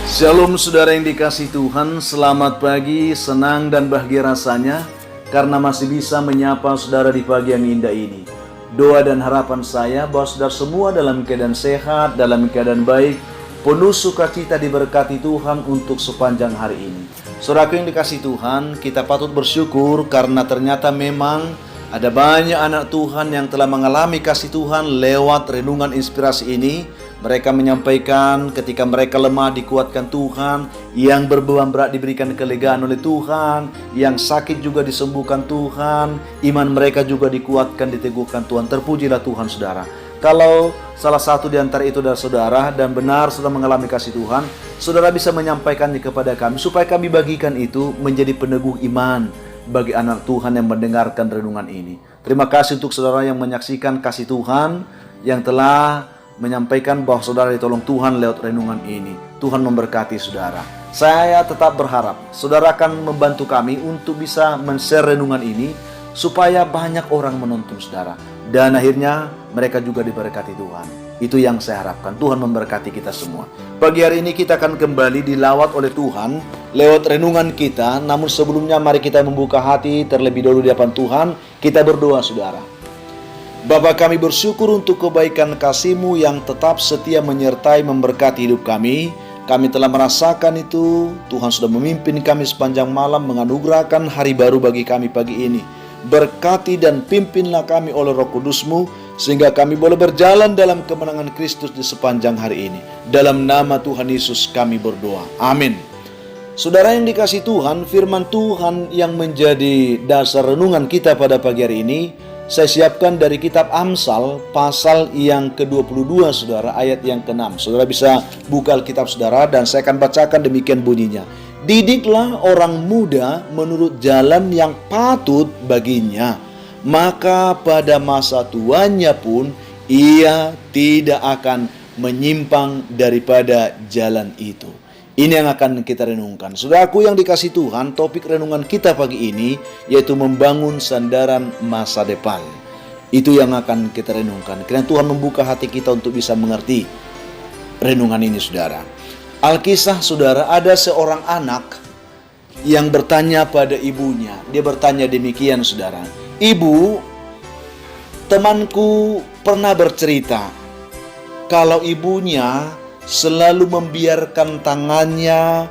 Shalom saudara yang dikasihi Tuhan, selamat pagi, senang dan bahagia rasanya karena masih bisa menyapa saudara di pagi yang indah ini. Doa dan harapan saya bahwa saudara semua dalam keadaan sehat, dalam keadaan baik, penuh sukacita diberkati Tuhan untuk sepanjang hari ini. Saudaraku yang dikasihi Tuhan, kita patut bersyukur karena ternyata memang ada banyak anak Tuhan yang telah mengalami kasih Tuhan lewat renungan inspirasi ini. Mereka menyampaikan ketika mereka lemah dikuatkan Tuhan, yang berbeban berat diberikan kelegaan oleh Tuhan, yang sakit juga disembuhkan Tuhan, iman mereka juga dikuatkan, diteguhkan Tuhan. Terpujilah Tuhan saudara. Kalau salah satu di antara itu adalah saudara dan benar sudah mengalami kasih Tuhan, saudara bisa menyampaikannya kepada kami supaya kami bagikan itu menjadi peneguh iman bagi anak Tuhan yang mendengarkan renungan ini. Terima kasih untuk saudara yang menyaksikan kasih Tuhan, yang telah menyampaikan bahwa saudara ditolong Tuhan lewat renungan ini. Tuhan memberkati saudara. Saya tetap berharap saudara akan membantu kami untuk bisa men-share renungan ini supaya banyak orang menonton saudara, dan akhirnya mereka juga diberkati Tuhan. Itu yang saya harapkan. Tuhan memberkati kita semua. Pagi hari ini kita akan kembali dilawat oleh Tuhan lewat renungan kita. Namun sebelumnya mari kita membuka hati terlebih dahulu di hadapan Tuhan. Kita berdoa saudara. Bapa, kami bersyukur untuk kebaikan kasih-Mu yang tetap setia menyertai memberkati hidup kami. Kami telah merasakan itu. Tuhan sudah memimpin kami sepanjang malam, menganugerahkan hari baru bagi kami pagi ini. Berkati dan pimpinlah kami oleh Roh Kudus-Mu, sehingga kami boleh berjalan dalam kemenangan Kristus di sepanjang hari ini. Dalam nama Tuhan Yesus kami berdoa. Amin. Saudara yang dikasihi Tuhan, firman Tuhan yang menjadi dasar renungan kita pada pagi hari ini saya siapkan dari kitab Amsal pasal yang ke-22 saudara, ayat yang ke-6. Saudara bisa buka Alkitab saudara dan saya akan bacakan demikian bunyinya. Didiklah orang muda menurut jalan yang patut baginya, maka pada masa tuanya pun ia tidak akan menyimpang daripada jalan itu. Ini yang akan kita renungkan. Saudaraku yang dikasihi Tuhan, topik renungan kita pagi ini yaitu membangun sandaran masa depan. Itu yang akan kita renungkan. Kiranya Tuhan membuka hati kita untuk bisa mengerti renungan ini saudara. Alkisah saudara, ada seorang anak yang bertanya pada ibunya. Dia bertanya demikian saudara. Ibu, temanku pernah bercerita kalau ibunya selalu membiarkan tangannya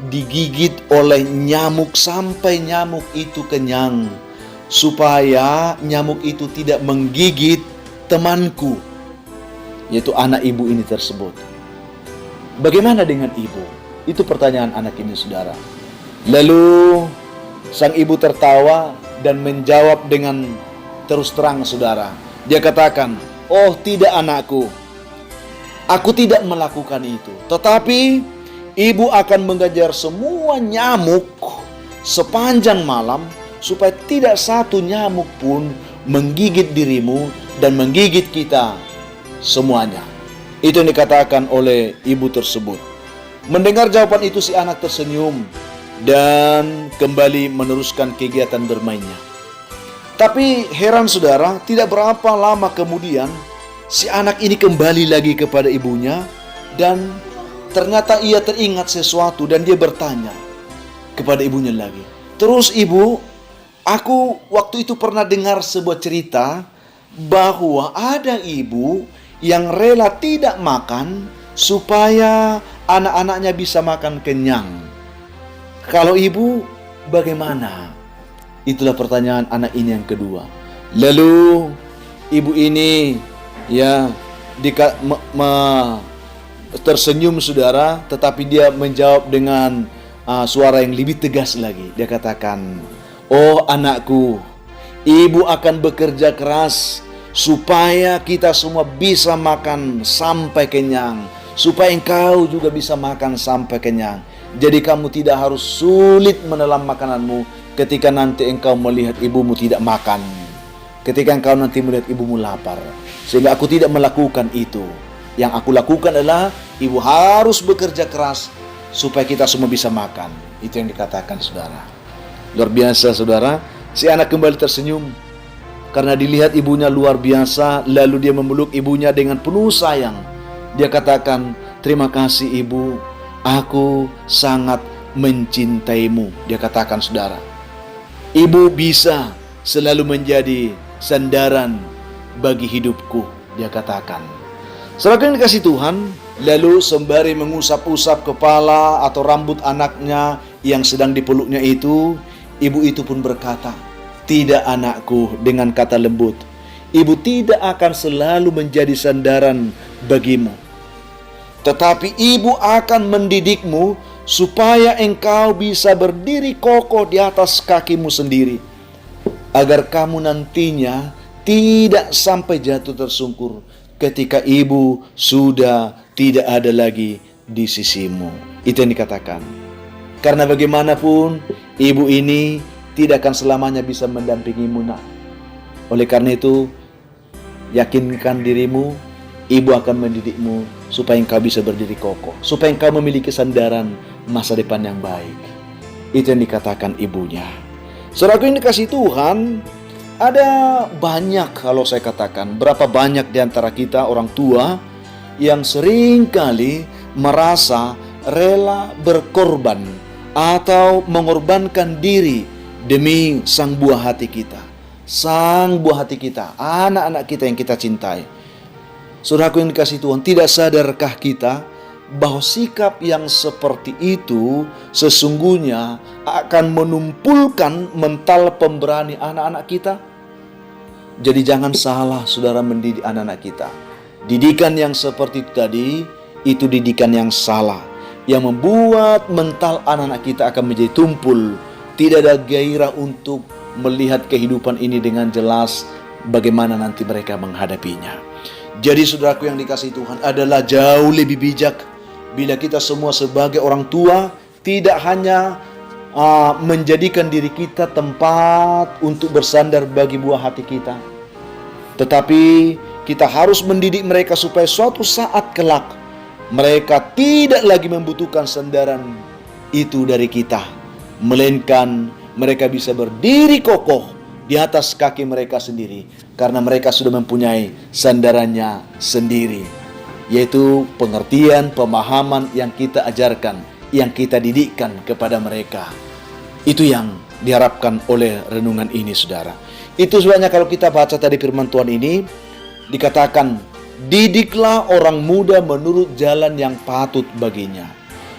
digigit oleh nyamuk sampai nyamuk itu kenyang, supaya nyamuk itu tidak menggigit temanku, yaitu anak ibu ini tersebut. Bagaimana dengan ibu? Itu pertanyaan anak ini saudara. Lalu sang ibu tertawa dan menjawab dengan terus terang saudara. Dia katakan, "Oh tidak anakku, aku tidak melakukan itu. Tetapi ibu akan mengajar semua nyamuk sepanjang malam supaya tidak satu nyamuk pun menggigit dirimu dan menggigit kita semuanya." Itu yang dikatakan oleh ibu tersebut. Mendengar jawaban itu si anak tersenyum dan kembali meneruskan kegiatan bermainnya. Tapi heran saudara, tidak berapa lama kemudian si anak ini kembali lagi kepada ibunya dan ternyata ia teringat sesuatu dan dia bertanya kepada ibunya lagi. "Terus ibu, aku waktu itu pernah dengar sebuah cerita bahwa ada ibu yang rela tidak makan supaya anak-anaknya bisa makan kenyang. Kalau ibu bagaimana?" Itulah pertanyaan anak ini yang kedua. Lalu ibu ini tersenyum saudara, tetapi dia menjawab dengan suara yang lebih tegas lagi. Dia katakan, "Oh anakku, ibu akan bekerja keras supaya kita semua bisa makan sampai kenyang, supaya engkau juga bisa makan sampai kenyang. Jadi kamu tidak harus sulit menelan makananmu ketika nanti engkau melihat ibumu tidak makan, ketika engkau nanti melihat ibumu lapar. Sehingga aku tidak melakukan itu. Yang aku lakukan adalah ibu harus bekerja keras supaya kita semua bisa makan." Itu yang dikatakan saudara. Luar biasa saudara. Si anak kembali tersenyum karena dilihat ibunya luar biasa. Lalu dia memeluk ibunya dengan penuh sayang. Dia katakan, "Terima kasih ibu, Aku sangat mencintaimu. Dia katakan, saudara. Ibu bisa selalu menjadi sandaran bagi hidupku, dia katakan. Saudara yang dikasih Tuhan, lalu sembari mengusap-usap kepala atau rambut anaknya yang sedang dipeluknya itu, ibu itu pun berkata, "Tidak anakku," dengan kata lembut. "Ibu tidak akan selalu menjadi sandaran bagimu. Tetapi ibu akan mendidikmu supaya engkau bisa berdiri kokoh di atas kakimu sendiri. Agar kamu nantinya tidak sampai jatuh tersungkur ketika ibu sudah tidak ada lagi di sisimu." Itu yang dikatakan. Karena bagaimanapun, ibu ini tidak akan selamanya bisa mendampingimu, nak. Oleh karena itu, yakinkan dirimu, ibu akan mendidikmu supaya engkau bisa berdiri kokoh, supaya engkau memiliki sandaran masa depan yang baik. Itu yang dikatakan ibunya. Saudaraku yang dikasih Tuhan, ada banyak, kalau saya katakan, berapa banyak di antara kita orang tua yang seringkali merasa rela berkorban atau mengorbankan diri demi sang buah hati kita. Sang buah hati kita, anak-anak kita yang kita cintai. Saudaraku yang dikasih Tuhan, tidak sadarkah kita bahwa sikap yang seperti itu sesungguhnya akan menumpulkan mental pemberani anak-anak kita? Jadi jangan salah saudara mendidik anak-anak kita. Didikan yang seperti itu tadi, itu didikan yang salah, yang membuat mental anak-anak kita akan menjadi tumpul. Tidak ada gairah untuk melihat kehidupan ini dengan jelas, bagaimana nanti mereka menghadapinya. Jadi saudaraku yang dikasihi Tuhan, adalah jauh lebih bijak bila kita semua sebagai orang tua tidak hanya menjadikan diri kita tempat untuk bersandar bagi buah hati kita, tetapi kita harus mendidik mereka supaya suatu saat kelak mereka tidak lagi membutuhkan sandaran itu dari kita, melainkan mereka bisa berdiri kokoh di atas kaki mereka sendiri, karena mereka sudah mempunyai sandarannya sendiri, yaitu pengertian, pemahaman yang kita ajarkan, yang kita didikkan kepada mereka. Itu yang diharapkan oleh renungan ini, saudara. Itu sebabnya kalau kita baca tadi firman Tuhan ini, dikatakan, "Didiklah orang muda menurut jalan yang patut baginya,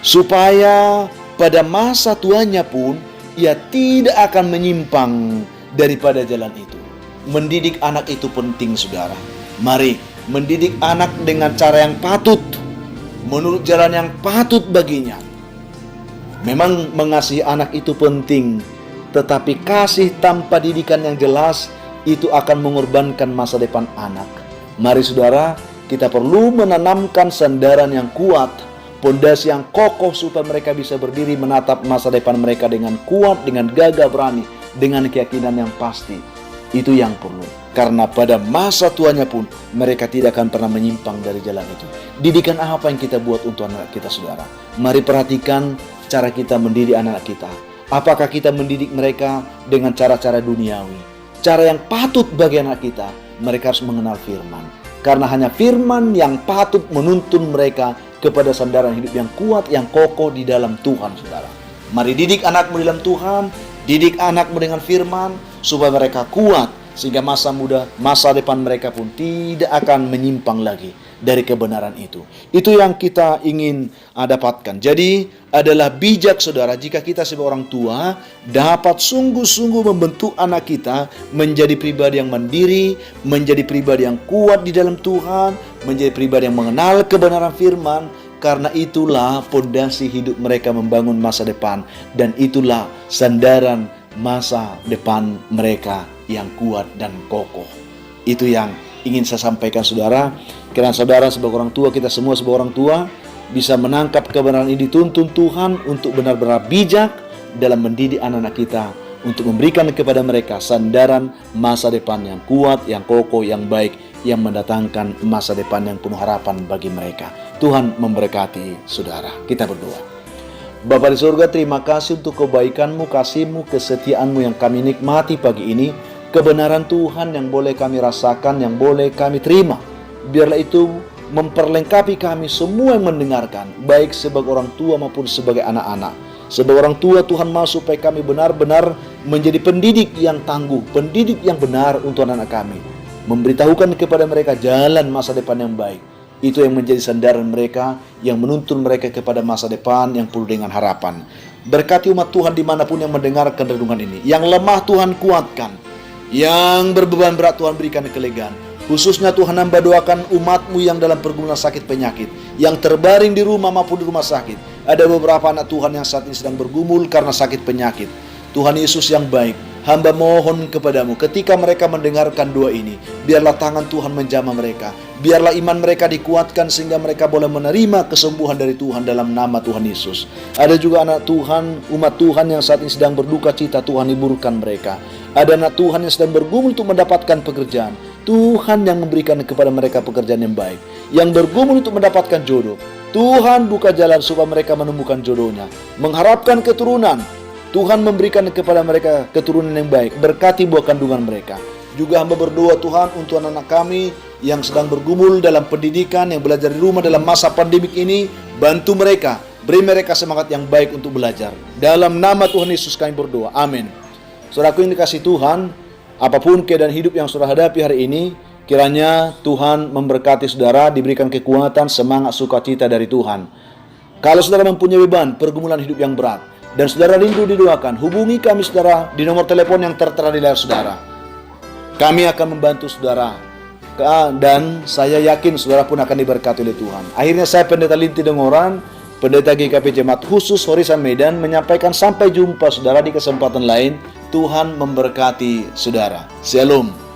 supaya pada masa tuanya pun ia tidak akan menyimpang daripada jalan itu." Mendidik anak itu penting, saudara. Mari mendidik anak dengan cara yang patut, menurut jalan yang patut baginya. Memang mengasihi anak itu penting, tetapi kasih tanpa didikan yang jelas itu akan mengorbankan masa depan anak. Mari saudara, kita perlu menanamkan sandaran yang kuat, pondasi yang kokoh supaya mereka bisa berdiri menatap masa depan mereka dengan kuat, dengan gagah berani, dengan keyakinan yang pasti. Itu yang perlu. Karena pada masa tuanya pun mereka tidak akan pernah menyimpang dari jalan itu. Didikan apa yang kita buat untuk anak kita, saudara? Mari perhatikan cara kita mendidik anak kita. Apakah kita mendidik mereka dengan cara-cara duniawi? Cara yang patut bagi anak kita, mereka harus mengenal firman. Karena hanya firman yang patut menuntun mereka kepada sandaran hidup yang kuat, yang kokoh di dalam Tuhan, saudara. Mari didik anakmu di dalam Tuhan, didik anakmu dengan firman, supaya mereka kuat, sehingga masa depan mereka pun tidak akan menyimpang lagi dari kebenaran itu. Itu yang kita ingin dapatkan. Jadi adalah bijak, saudara, jika kita sebagai orang tua dapat sungguh-sungguh membentuk anak kita menjadi pribadi yang mandiri, menjadi pribadi yang kuat di dalam Tuhan, menjadi pribadi yang mengenal kebenaran firman. Karena itulah pondasi hidup mereka membangun masa depan, dan itulah sandaran masa depan mereka yang kuat dan kokoh. Itu yang ingin saya sampaikan, saudara. Kiranya saudara sebagai orang tua, kita semua sebagai orang tua bisa menangkap kebenaran ini, dituntun Tuhan untuk benar-benar bijak dalam mendidik anak-anak kita, untuk memberikan kepada mereka sandaran masa depan yang kuat, yang kokoh, yang baik, yang mendatangkan masa depan yang penuh harapan bagi mereka. Tuhan memberkati saudara. Kita berdoa. Bapa di surga, terima kasih untuk kebaikan-Mu, kasih-Mu, kesetiaan-Mu yang kami nikmati pagi ini. Kebenaran Tuhan yang boleh kami rasakan, yang boleh kami terima. Biarlah itu memperlengkapi kami semua yang mendengarkan, baik sebagai orang tua maupun sebagai anak-anak. Sebagai orang tua, Tuhan mau supaya kami benar-benar menjadi pendidik yang tangguh, pendidik yang benar untuk anak-anak kami. Memberitahukan kepada mereka jalan masa depan yang baik. Itu yang menjadi sandaran mereka, yang menuntun mereka kepada masa depan yang penuh dengan harapan. Berkati umat Tuhan dimanapun yang mendengarkan renungan ini. Yang lemah Tuhan kuatkan, yang berbeban berat Tuhan berikan kelegaan. Khususnya Tuhan hamba doakan umat-Mu yang dalam pergumulan sakit penyakit, yang terbaring di rumah maupun di rumah sakit. Ada beberapa anak Tuhan yang saat ini sedang bergumul karena sakit penyakit. Tuhan Yesus yang baik, hamba mohon kepadamu ketika mereka mendengarkan doa ini, biarlah tangan Tuhan menjamah mereka. Biarlah iman mereka dikuatkan sehingga mereka boleh menerima kesembuhan dari Tuhan dalam nama Tuhan Yesus. Ada juga anak Tuhan, umat Tuhan yang saat ini sedang berduka cita, Tuhan hiburkan mereka. Ada anak Tuhan yang sedang bergumul untuk mendapatkan pekerjaan. Tuhan yang memberikan kepada mereka pekerjaan yang baik. Yang bergumul untuk mendapatkan jodoh, Tuhan buka jalan supaya mereka menemukan jodohnya. Mengharapkan keturunan, Tuhan memberikan kepada mereka keturunan yang baik. Berkati buah kandungan mereka. Juga hamba berdoa Tuhan untuk anak-anak kami yang sedang bergumul dalam pendidikan, yang belajar di rumah dalam masa pandemik ini. Bantu mereka, beri mereka semangat yang baik untuk belajar. Dalam nama Tuhan Yesus kami berdoa, amin. Saudaraku yang dikasihi Tuhan, apapun keadaan hidup yang saudara hadapi hari ini, kiranya Tuhan memberkati saudara, diberikan kekuatan, semangat, sukacita dari Tuhan. Kalau saudara mempunyai beban, pergumulan hidup yang berat, dan saudara rindu didoakan, hubungi kami saudara di nomor telepon yang tertera di layar saudara. Kami akan membantu saudara, dan saya yakin saudara pun akan diberkati oleh Tuhan. Akhirnya saya Pendeta Linti Dengoran, Pendeta GKP Jemaat Khusus Horisan Medan, menyampaikan sampai jumpa saudara di kesempatan lain. Tuhan memberkati saudara. Shalom.